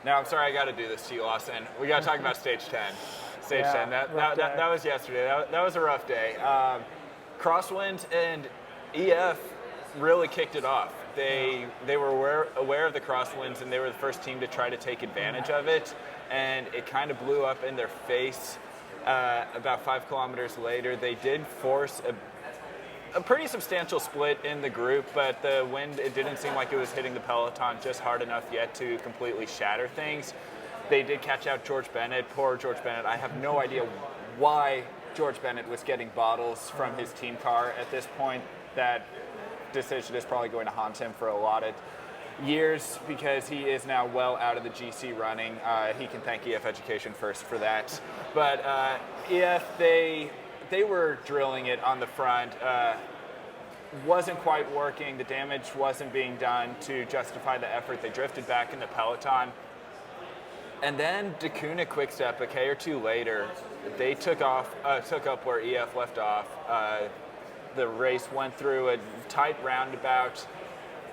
Now, I'm sorry I got to do this to you, Lawson. We got to talk about Stage 10. Stage 10, that was yesterday. That was a rough day. Crosswind and EF really kicked it off. They were aware of the crosswinds, and they were the first team to try to take advantage of it, and it kind of blew up in their face. About 5 kilometers later, they did force a pretty substantial split in the group, but the wind, it didn't seem like it was hitting the peloton just hard enough yet to completely shatter things. They did catch out George Bennett. Poor George Bennett. I have no idea why George Bennett was getting bottles from his team car at this point. That decision is probably going to haunt him for a lot of years because he is now well out of the GC running. He can thank EF Education first for that. But EF, they were drilling it on the front. Wasn't quite working. The damage wasn't being done to justify the effort. They drifted back in the peloton. And then Dakuna Quickstep, a K or two later, they took up where EF left off. The race went through a tight roundabout.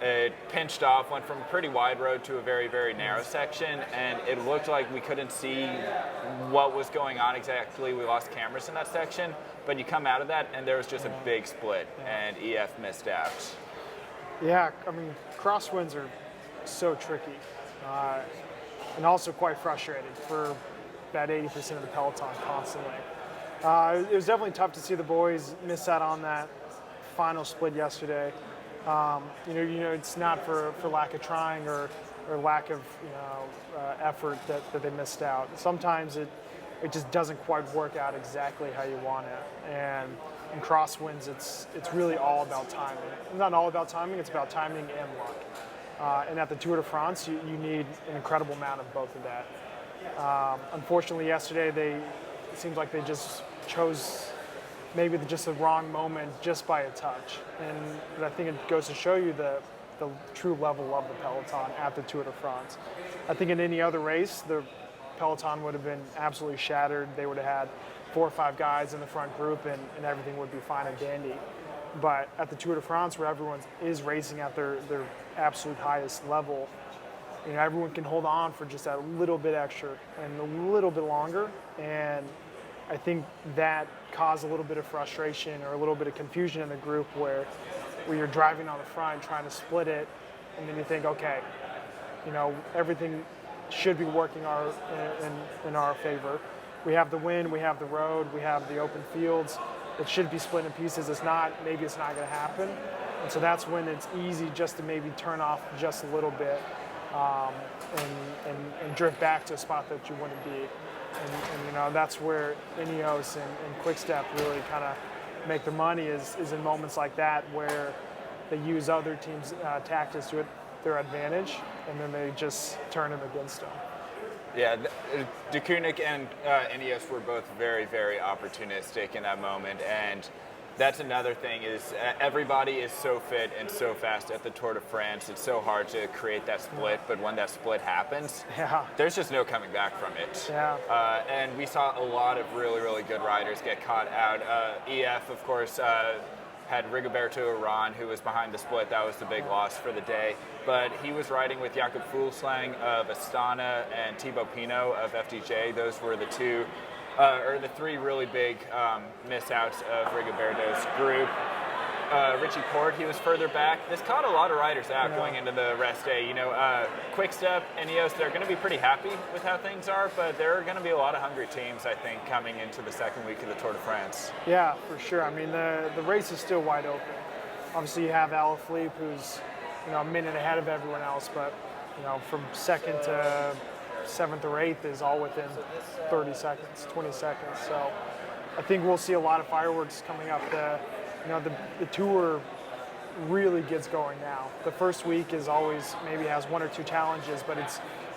It pinched off, went from a pretty wide road to a very, very narrow section, and it looked like we couldn't see what was going on exactly. We lost cameras in that section, but you come out of that, and there was just a big split, and EF missed out. Yeah, I mean, crosswinds are so tricky, and also quite frustrating for about 80% of the peloton constantly. It was definitely tough to see the boys miss out on that final split yesterday. You know, it's not for lack of trying or lack of effort that they missed out. Sometimes it just doesn't quite work out exactly how you want it. And in crosswinds, it's really all about timing. Not all about timing; it's about timing and luck. And at the Tour de France, you need an incredible amount of both of that. Unfortunately, yesterday it seems like they just chose maybe just the wrong moment just by a touch. And I think it goes to show you the true level of the peloton at the Tour de France. I think in any other race, the peloton would have been absolutely shattered. They would have had 4 or 5 guys in the front group and everything would be fine and dandy. But at the Tour de France, where everyone is racing at their absolute highest level, you know, everyone can hold on for just that little bit extra and a little bit longer. And I think that caused a little bit of frustration or a little bit of confusion in the group where you're driving on the front trying to split it, and then you think, okay, you know, everything should be working in our favor. We have the wind, we have the road, we have the open fields. It should be split in pieces. It's not. Maybe it's not going to happen. And so that's when it's easy just to maybe turn off just a little bit and drift back to a spot that you wouldn't be. And you know, that's where Ineos and Quickstep really kind of make their money is in moments like that where they use other teams' tactics to their advantage, and then they just turn them against them. Yeah, Dakunic and Ineos were both very, very opportunistic in that moment, and that's another thing is everybody is so fit and so fast at the Tour de France. It's so hard to create that split, but when that split happens, there's just no coming back from it. Yeah. And we saw a lot of really, really good riders get caught out. EF, of course, had Rigoberto Urán, who was behind the split. That was the big loss for the day. But he was riding with Jakob Fuglsang of Astana and Thibaut Pinot of FDJ. Those were the two. Or the 3 really big miss-outs of Rigoberto's group. Richie Porte, he was further back. This caught a lot of riders out going into the rest day. You know, Quickstep, Ineos, they're going to be pretty happy with how things are, but there are going to be a lot of hungry teams, I think, coming into the second week of the Tour de France. Yeah, for sure. I mean, the race is still wide open. Obviously, you have Alaphilippe, who's, you know, a minute ahead of everyone else, but, you know, from second to 7th or 8th is all within 30 seconds, 20 seconds. So I think we'll see a lot of fireworks coming up. The tour really gets going now. The first week is always maybe has 1 or 2 challenges, but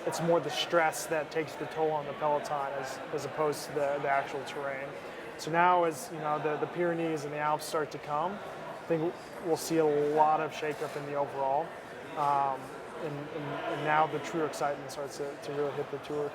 it's more the stress that takes the toll on the peloton as opposed to the actual terrain. So now as you know the Pyrenees and the Alps start to come, I think we'll see a lot of shakeup in the overall. And now the true excitement starts to really hit the tour.